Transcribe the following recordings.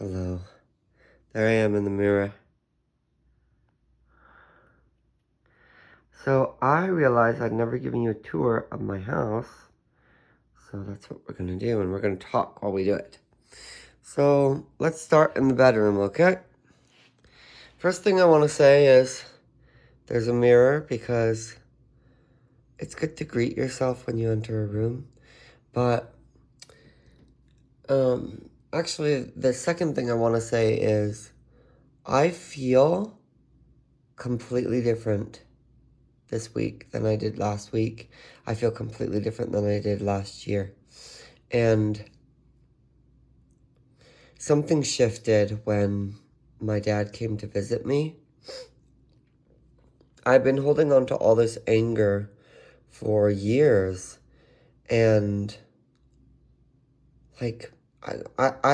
Hello. There I am in the mirror. So I realized I'd never given you a tour of my house. So that's what we're going to do, and we're going to talk while we do it. So let's start in the bedroom, okay? First thing I want to say is there's a mirror because it's good to greet yourself when you enter a room. But actually, the second thing I want to say is I feel completely different this week than I did last week. I feel completely different than I did last year. And something shifted when my dad came to visit me. I've been holding on to all this anger for years. And like,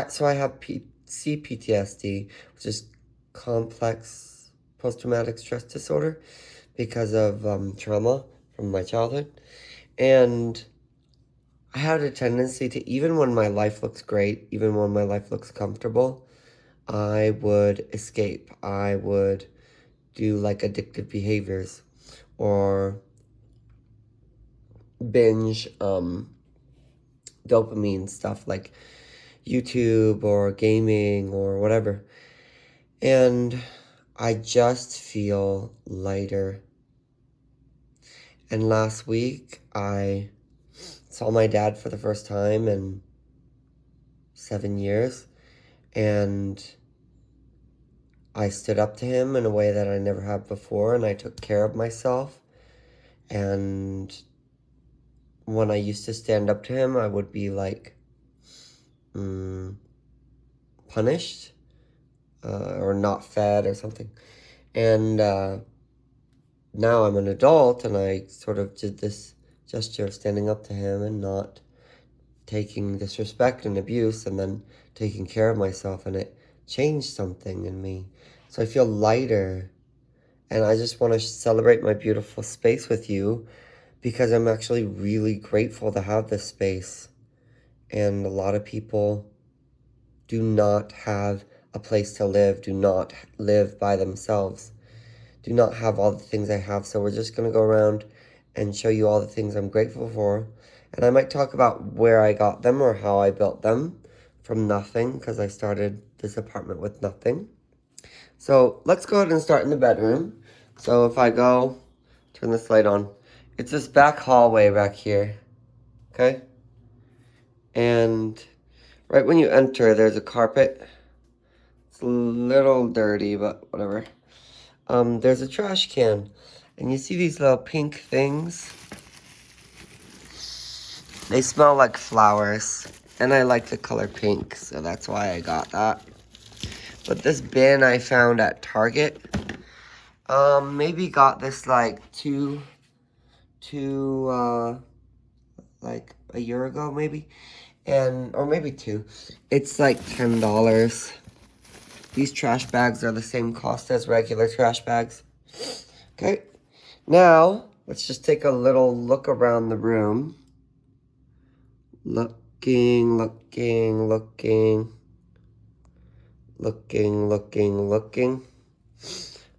so I have CPTSD, which is complex post-traumatic stress disorder because of trauma from my childhood. And I had a tendency to, even when my life looks great, even when my life looks comfortable, I would escape. I would do like addictive behaviors or binge dopamine stuff like YouTube or gaming or whatever. And I just feel lighter. And last week, I saw my dad for the first time in 7 years. And I stood up to him in a way that I never have before, and I took care of myself. And when I used to stand up to him, I would be like punished or not fed or something. And now I'm an adult, and I sort of did this gesture of standing up to him and not taking disrespect and abuse, and then taking care of myself, and it changed something in me. So I feel lighter. And I just want to celebrate my beautiful space with you because I'm actually really grateful to have this space. And a lot of people do not have a place to live, do not live by themselves, do not have all the things I have. So we're just going to go around and show you all the things I'm grateful for. And I might talk about where I got them or how I built them from nothing, because I started this apartment with nothing. So let's go ahead and start in the bedroom. So if I go, turn this light on. It's this back hallway back here, okay? And right when you enter, there's a carpet. It's a little dirty, but whatever. There's a trash can. And you see these little pink things? They smell like flowers. And I like the color pink, so that's why I got that. But this bin I found at Target. Maybe got this like like a year ago maybe, or maybe two. It's like $10. These trash bags are the same cost as regular trash bags. Okay, now let's just take a little look around the room. Looking.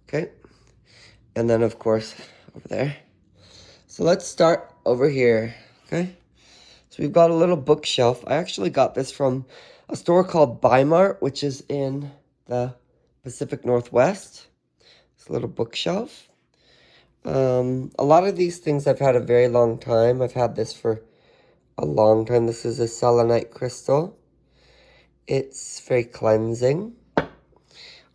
Okay, and then of course over there. So let's start over here, okay? So we've got a little bookshelf. I actually got this from a store called Bimart, which is in the Pacific Northwest. It's a little bookshelf. A lot of these things I've had a very long time. I've had this for a long time. This is a selenite crystal. It's very cleansing.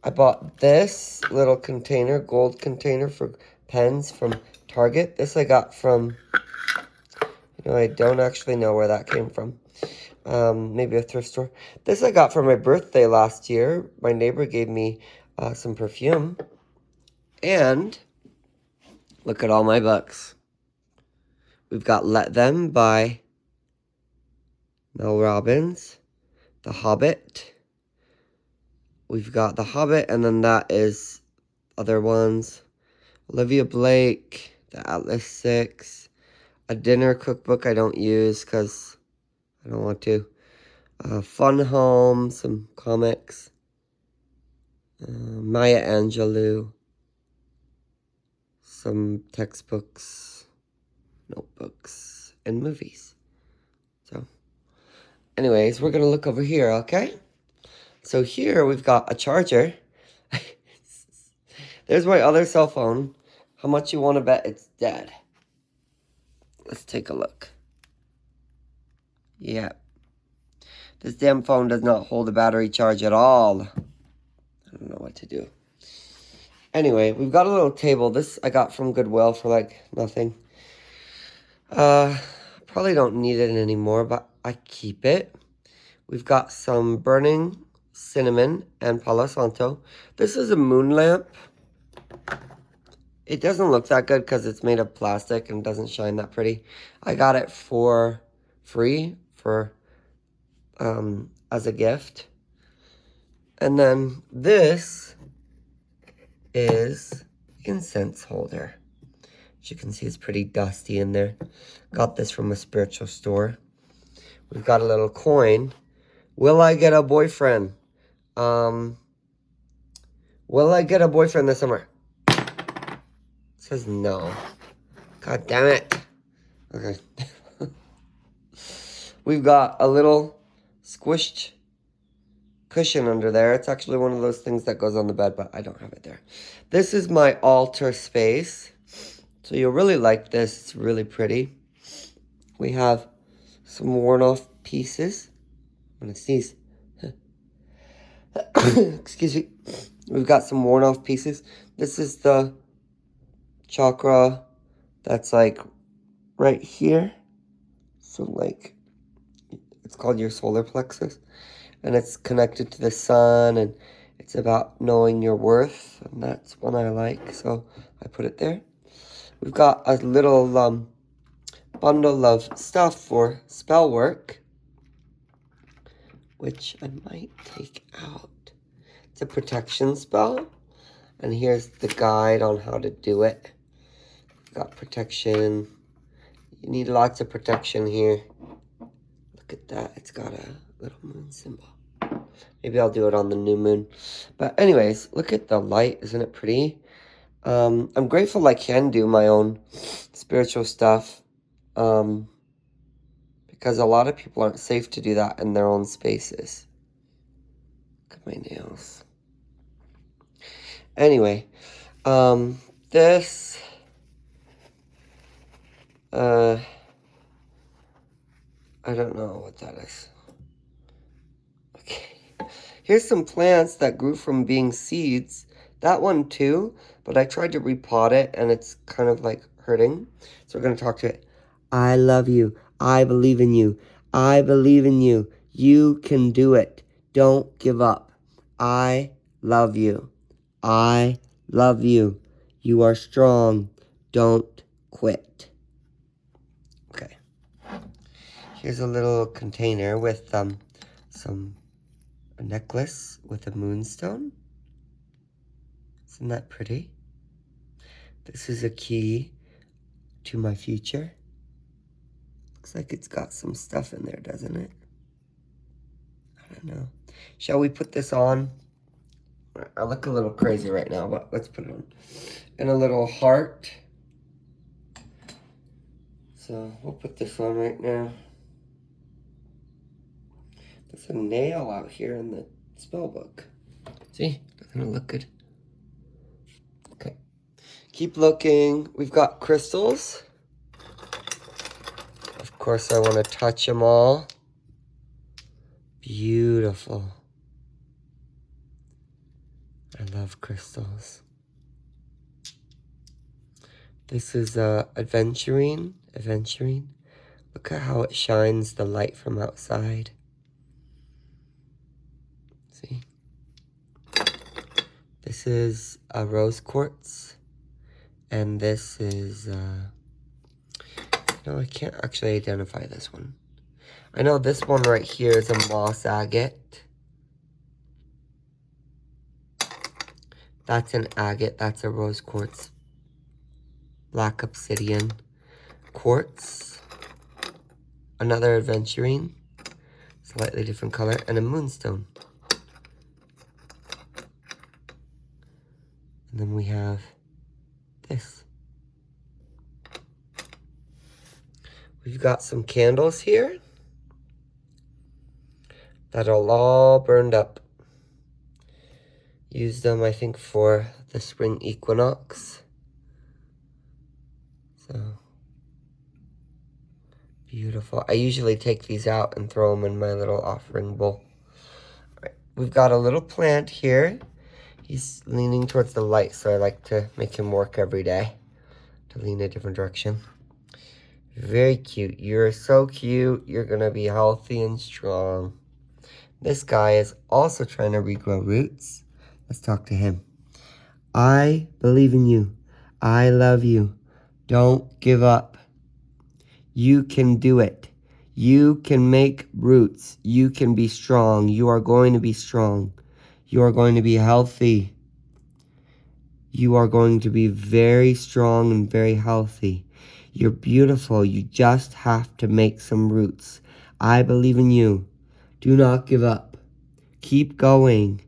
I bought this little container, gold container for pens from Target. This I got from, I don't actually know where that came from. Maybe a thrift store. This I got for my birthday last year. My neighbor gave me some perfume. And look at all my books. We've got Let Them by Mel Robbins, The Hobbit. We've got The Hobbit, and then that is other ones. Olivia Blake, The Atlas Six, a dinner cookbook I don't use because I don't want to. Fun Home, some comics, Maya Angelou, some textbooks, notebooks, and movies. So, anyways, we're gonna look over here, okay? So here we've got a charger. There's my other cell phone. How much you want to bet it's dead? Let's take a look. Yeah. This damn phone does not hold a battery charge at all. I don't know what to do. Anyway, we've got a little table. This I got from Goodwill for like nothing. Probably don't need it anymore, but I keep it. We've got some burning cinnamon and Palo Santo. This is a moon lamp. It doesn't look that good because it's made of plastic and doesn't shine that pretty. I got it for free as a gift. And then this is incense holder. As you can see, it's pretty dusty in there. Got this from a spiritual store. We've got a little coin. Will I get a boyfriend? Will I get a boyfriend this summer? It says no. God damn it. Okay. We've got a little squished cushion under there. It's actually one of those things that goes on the bed, but I don't have it there. This is my altar space. So you'll really like this. It's really pretty. We have some worn off pieces. I'm gonna sneeze. Excuse me. We've got some worn off pieces. This is the chakra that's like right here. So like, it's called your solar plexus. And it's connected to the sun, and it's about knowing your worth. And that's one I like, so I put it there. We've got a little bundle of stuff for spell work, which I might take out. It's a protection spell, and here's the guide on how to do it. We've got protection. You need lots of protection here. Look at that. It's got a little moon symbol. Maybe I'll do it on the new moon. But anyways, look at the light. Isn't it pretty? I'm grateful I can do my own spiritual stuff. Because a lot of people aren't safe to do that in their own spaces. Look at my nails. Anyway, this, I don't know what that is. Okay. Here's some plants that grew from being seeds. That one too, but I tried to repot it and it's kind of like hurting. So we're going to talk to it. I love you. I believe in you. I believe in you. You can do it. Don't give up. I love you. I love you. You are strong. Don't quit. Okay. Here's a little container with a necklace with a moonstone. Isn't that pretty? This is a key to my future. Looks like it's got some stuff in there, doesn't it? I don't know. Shall we put this on? I look a little crazy right now, but let's put it on. And a little heart. So we'll put this on right now. There's a nail out here in the spell book. See? Doesn't it look good? Okay. Keep looking. We've got crystals. Of course, I want to touch them all. Beautiful. I love crystals. This is aventurine. Aventurine. Look at how it shines the light from outside. See? This is a rose quartz. And this is, no, I can't actually identify this one. I know this one right here is a moss agate. That's an agate. That's a rose quartz. Black obsidian quartz. Another aventurine. Slightly different color, and a moonstone. And then we have this. We've got some candles here that are all burned up. Used them, I think, for the spring equinox. So, beautiful. I usually take these out and throw them in my little offering bowl. All right. We've got a little plant here. He's leaning towards the light, so I like to make him work every day to lean a different direction. Very cute. You're so cute. You're going to be healthy and strong. This guy is also trying to regrow roots. Let's talk to him. I believe in you. I love you. Don't give up. You can do it. You can make roots. You can be strong. You are going to be strong. You are going to be healthy. You are going to be very strong and very healthy. You're beautiful. You just have to make some roots. I believe in you. Do not give up. Keep going.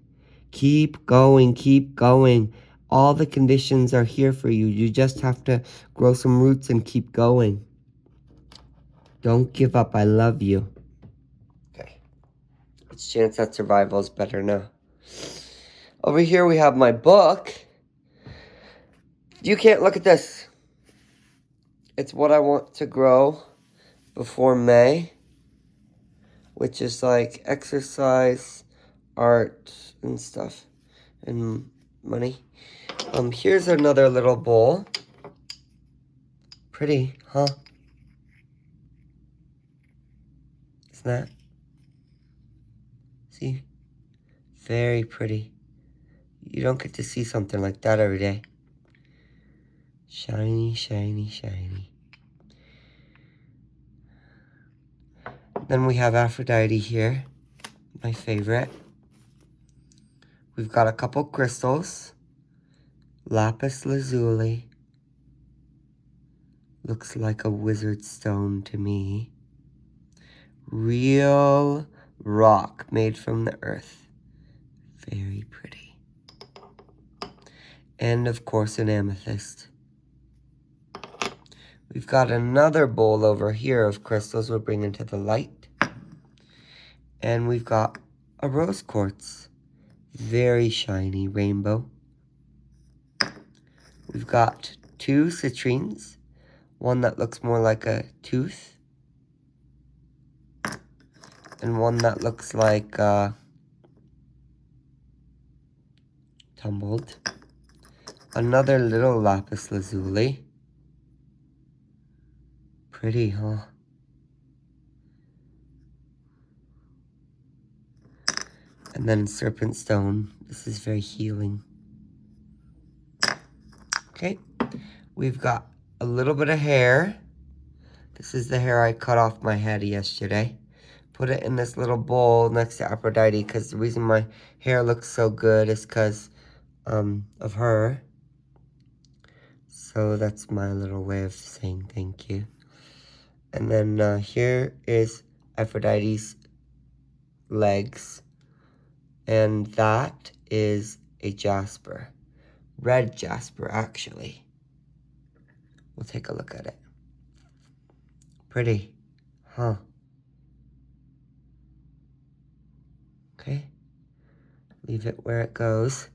Keep going. Keep going. All the conditions are here for you. You just have to grow some roots and keep going. Don't give up. I love you. Okay. Let's chance that survival is better now. Over here we have my book. You can't look at this. It's what I want to grow before May, which is like exercise, art, and stuff, and money. Here's another little bowl. Pretty, huh? Isn't that? See? Very pretty. You don't get to see something like that every day. Shiny, shiny, shiny. Then we have Aphrodite here, my favorite. We've got a couple crystals. Lapis lazuli. Looks like a wizard stone to me. Real rock made from the earth. Very pretty. And of course an amethyst. We've got another bowl over here of crystals we'll bring into the light. And we've got a rose quartz. Very shiny rainbow. We've got two citrines. One that looks more like a tooth. And one that looks like tumbled. Another little lapis lazuli. Pretty, huh? And then serpent stone. This is very healing. Okay. We've got a little bit of hair. This is the hair I cut off my head yesterday. Put it in this little bowl next to Aphrodite because the reason my hair looks so good is because of her. So that's my little way of saying thank you. And then here is Aphrodite's legs. And that is a jasper. Red jasper, actually. We'll take a look at it. Pretty, huh? Okay. Leave it where it goes.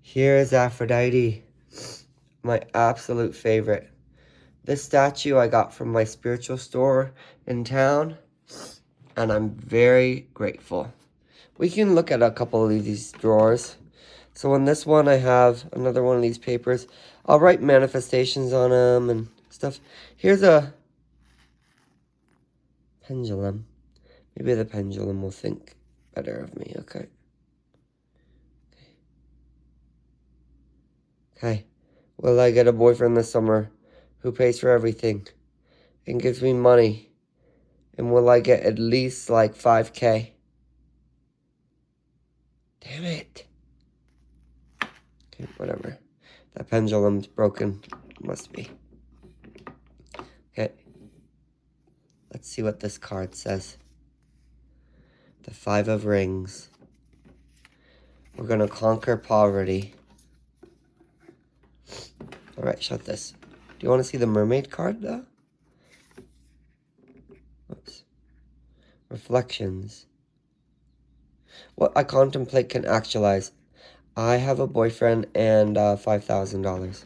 Here is Aphrodite. My absolute favorite. This statue I got from my spiritual store in town. And I'm very grateful. We can look at a couple of these drawers. So in this one I have another one of these papers. I'll write manifestations on them and stuff. Here's a pendulum. Maybe the pendulum will think better of me, okay? Okay. Will I get a boyfriend this summer who pays for everything and gives me money? And will I get at least like 5K? Damn it. Okay, whatever. That pendulum's broken. Must be. Okay. Let's see what this card says. The 5 of Rings. We're going to conquer poverty. All right, shut this. Do you want to see the mermaid card, though? Oops. Reflections. What I contemplate can actualize. I have a boyfriend and $5,000.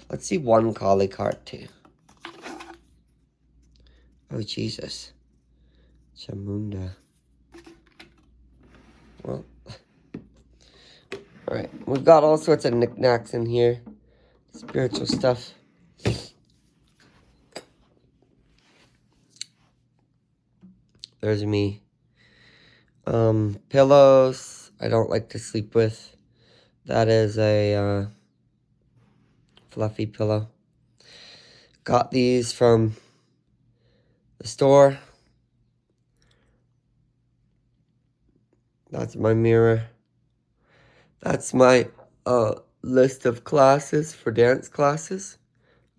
Let's see one Kali card, too. Oh, Jesus. Chamunda. Well, all right. We've got all sorts of knickknacks in here. Spiritual stuff. There's me. Pillows I don't like to sleep with. That is a fluffy pillow. Got these from the store. That's my mirror. That's my list of classes for dance classes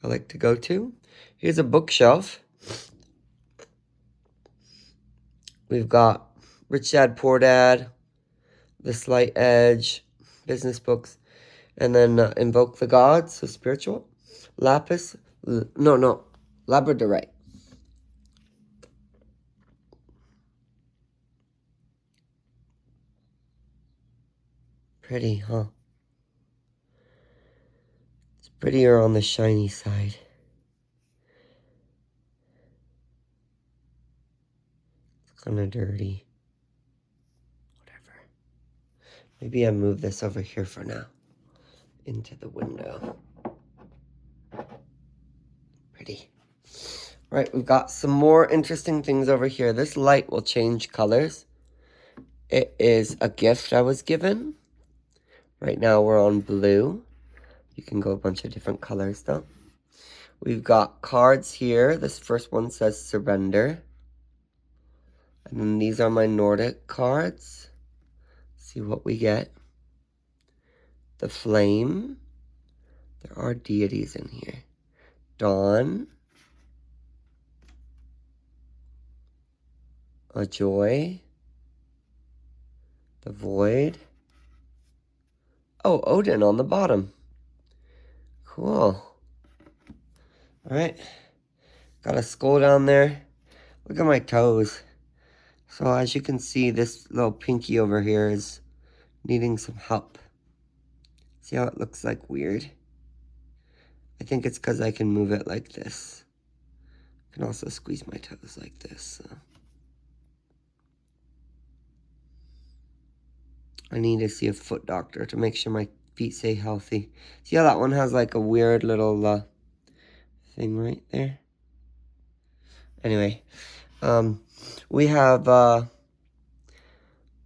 I like to go to. Here's a bookshelf. We've got Rich Dad, Poor Dad, The Slight Edge, business books, and then Invoke the Gods, so spiritual. Lapis, Labradorite. Pretty, huh? It's prettier on the shiny side. It's kind of dirty. Whatever. Maybe I move this over here for now. Into the window. Pretty. Right, we've got some more interesting things over here. This light will change colors. It is a gift I was given. Right now we're on blue. You can go a bunch of different colors though. We've got cards here. This first one says surrender. And then these are my Nordic cards. See what we get. The flame. There are deities in here. Dawn. A joy. The void. Oh, Odin on the bottom. Cool. Alright. Got a skull down there. Look at my toes. So as you can see, this little pinky over here is needing some help. See how it looks like weird? I think it's because I can move it like this. I can also squeeze my toes like this. So. I need to see a foot doctor to make sure my feet stay healthy. See how that one has like a weird little thing right there? Anyway, we have The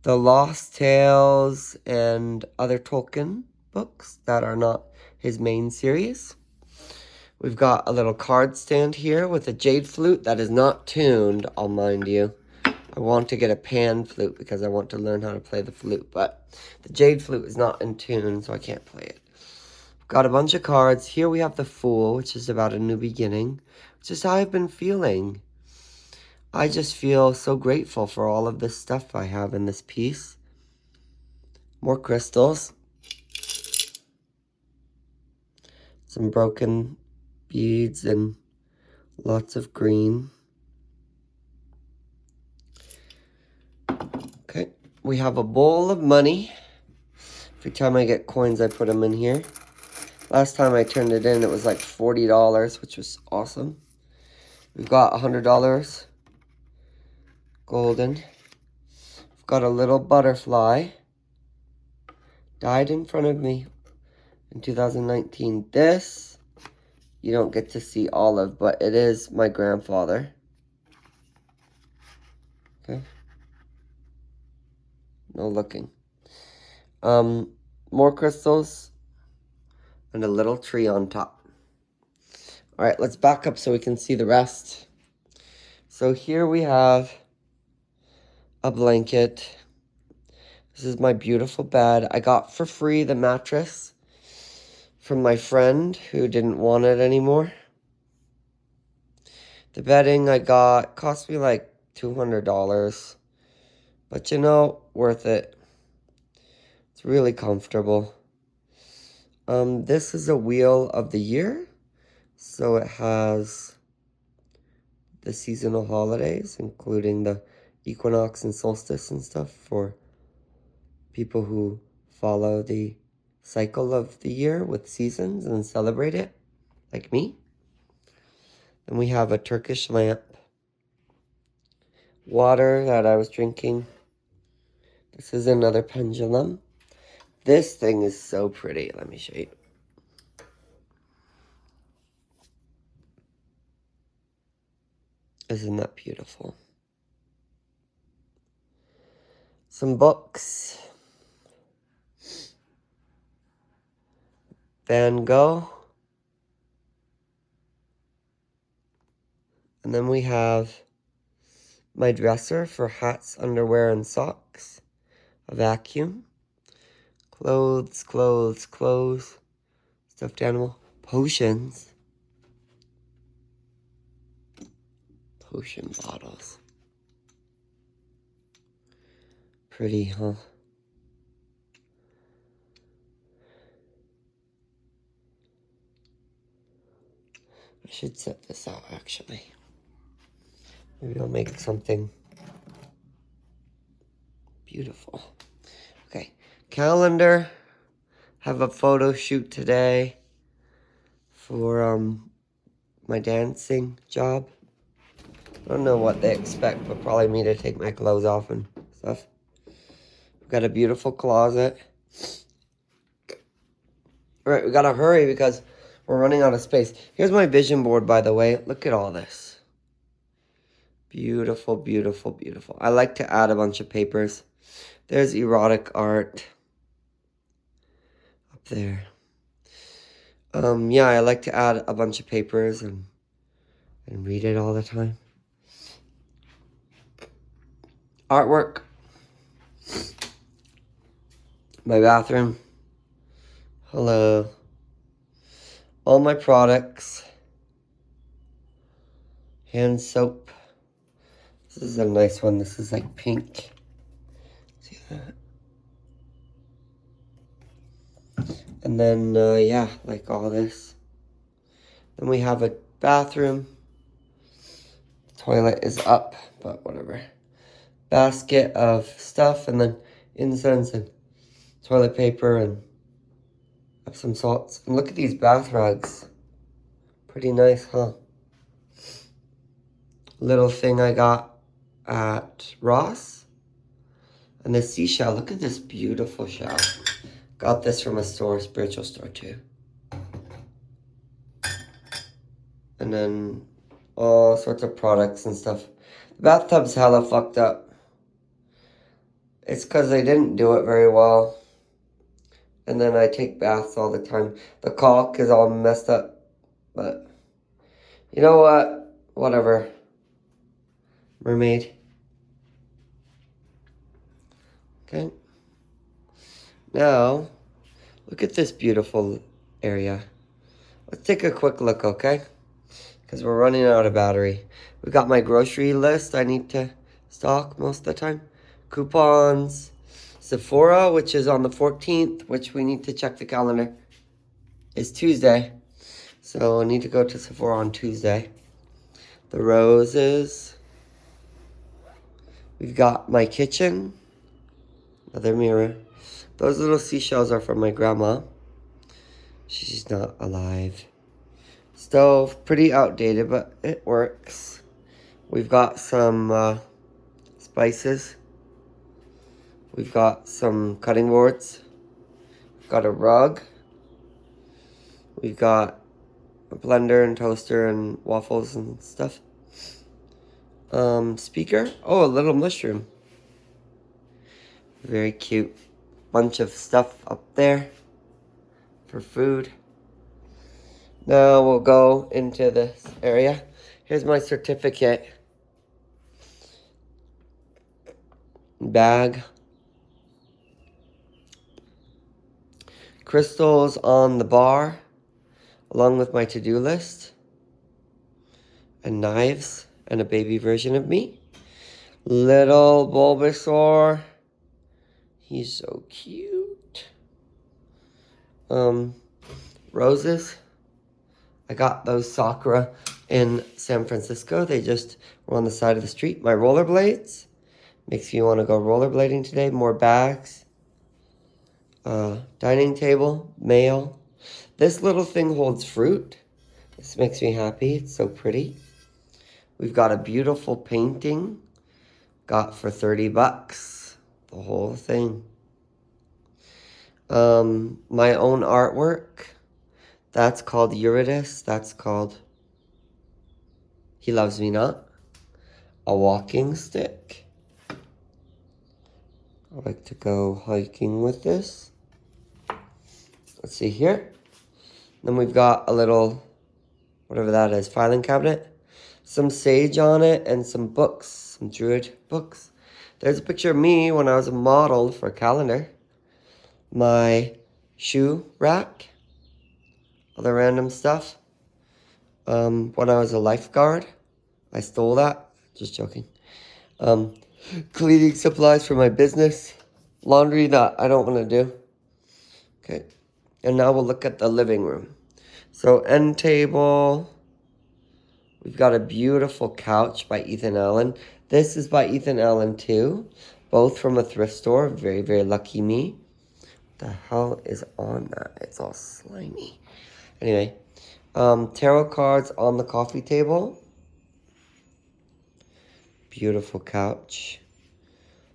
Lost Tales and other Tolkien books that are not his main series. We've got a little card stand here with a jade flute that is not tuned, I'll mind you. I want to get a pan flute because I want to learn how to play the flute, but the jade flute is not in tune, so I can't play it. We've got a bunch of cards. Here we have the Fool, which is about a new beginning, which is how I've been feeling. I just feel so grateful for all of this stuff I have in this piece. More crystals. Some broken beads and lots of green. Okay, we have a bowl of money. Every time I get coins, I put them in here. Last time I turned it in, it was like $40, which was awesome. We've got $100. Golden. We've got a little butterfly. Died in front of me in 2019. This, you don't get to see all of, but it is my grandfather. Okay. No looking. More crystals. And a little tree on top. Alright, let's back up so we can see the rest. So here we have a blanket. This is my beautiful bed. I got for free the mattress from my friend who didn't want it anymore. The bedding I got cost me like $200. But you know, worth it. It's really comfortable. This is a wheel of the year. So it has the seasonal holidays, including the equinox and solstice and stuff for people who follow the cycle of the year with seasons and celebrate it, like me. Then we have a Turkish lamp, water that I was drinking. This is another pendulum. This thing is so pretty. Let me show you. Isn't that beautiful? Some books. Van Gogh. And then we have my dresser for hats, underwear, and socks. A vacuum. Clothes, clothes, clothes. Stuffed animal. Potions. Potion bottles. Pretty, huh? I should set this out, actually. Maybe I'll make something beautiful. Okay. Calendar. Have a photo shoot today for my dancing job. I don't know what they expect, but probably me to take my clothes off and stuff. We've got a beautiful closet. All right, we gotta hurry because we're running out of space. Here's my vision board, by the way. Look at all this. Beautiful, beautiful, beautiful. I like to add a bunch of papers. There's erotic art up there. Yeah, I like to add a bunch of papers and read it all the time. Artwork. My bathroom. Hello. All my products. Hand soap. This is a nice one. This is like pink. See that? And then, yeah, like all this. Then we have a bathroom. Toilet is up, but whatever. Basket of stuff, and then incense and toilet paper and Epsom salts. And look at these bath rugs. Pretty nice, huh? Little thing I got at Ross. And the seashell. Look at this beautiful shell. Got this from a store, spiritual store too. And then all sorts of products and stuff. The bathtub's hella fucked up. It's because they didn't do it very well. And then I take baths all the time. The caulk is all messed up. But you know what? Whatever. Mermaid. Okay. Now, look at this beautiful area. Let's take a quick look, okay? Because we're running out of battery. We got my grocery list I need to stock most of the time. Coupons. Sephora, which is on the 14th, which we need to check the calendar, is Tuesday. So I need to go to Sephora on Tuesday. The roses. We've got my kitchen. Another mirror. Those little seashells are from my grandma. She's not alive. Stove, pretty outdated, but it works. We've got some spices. We've got some cutting boards. We've got a rug. We've got a blender and toaster and waffles and stuff. Speaker. Oh, a little mushroom. Very cute. Bunch of stuff up there for food. Now we'll go into this area. Here's my certificate. Bag. Crystals on the bar, along with my to-do list. And knives, and a baby version of me. Little Bulbasaur. He's so cute. Roses. I got those Sakura in San Francisco. They just were on the side of the street. My rollerblades. Makes me want to go rollerblading today. More bags. Dining table. Mail. This little thing holds fruit. This makes me happy. It's so pretty. We've got a beautiful painting. Got for $30. The whole thing. My own artwork. That's called Eurydice. That's called He Loves Me Not. A walking stick. I like to go hiking with this. Let's see here. Then we've got a little, whatever that is, filing cabinet. Some sage on it and some books, some Druid books. There's a picture of me when I was a model for a calendar. My shoe rack. Other random stuff. When I was a lifeguard. I stole that. Just joking. Cleaning supplies for my business. Laundry that I don't want to do. Okay. And now we'll look at the living room. So end table. We've got a beautiful couch by Ethan Allen. This is by Ethan Allen too. Both from a thrift store. Very, very lucky me. What the hell is on that? It's all slimy. Anyway. Tarot cards on the coffee table. Beautiful couch.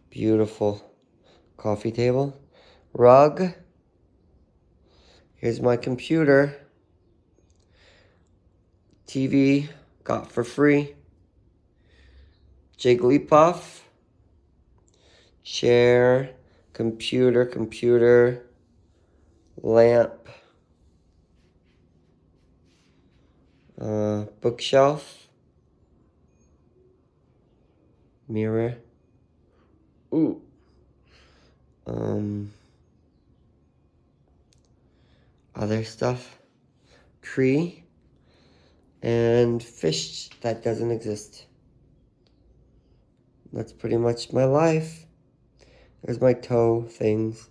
Beautiful coffee table. Rug. Here's my computer. TV. Got for free. Jigglypuff. Chair. Computer. Lamp. Bookshelf. Mirror. Ooh. Other stuff. Tree. And fish that doesn't exist. That's pretty much my life. There's my toe things.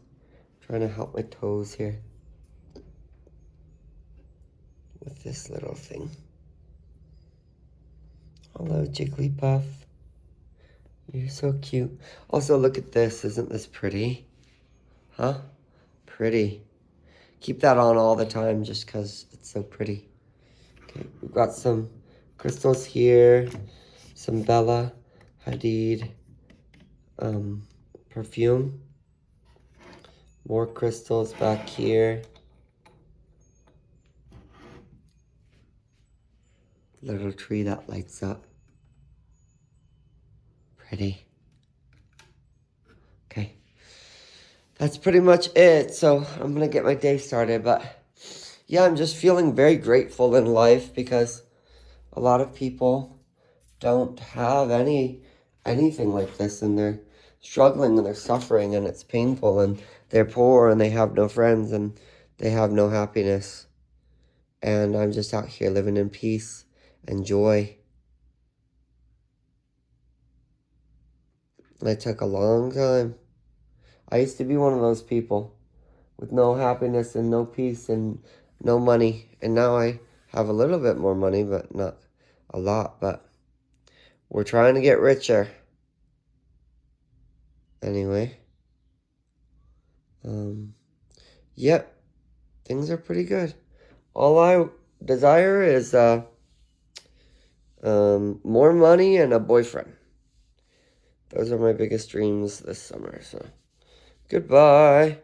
Trying to help my toes here. With this little thing. Hello, Jigglypuff. You're so cute. Also, look at this. Isn't this pretty? Huh? Pretty. Keep that on all the time just because it's so pretty. Okay, we've got some crystals here. Some Bella Hadid perfume. More crystals back here. Little tree that lights up. Pretty. Okay. That's pretty much it. So I'm going to get my day started. But yeah, I'm just feeling very grateful in life because a lot of people don't have anything like this, and they're struggling and they're suffering and it's painful, and they're poor and they have no friends and they have no happiness. And I'm just out here living in peace and joy. And it took a long time. I used to be one of those people with no happiness and no peace and no money. And now I have a little bit more money, but not a lot. But we're trying to get richer. Anyway. Yep. Things are pretty good. All I desire is more money and a boyfriend. Those are my biggest dreams this summer. So, goodbye.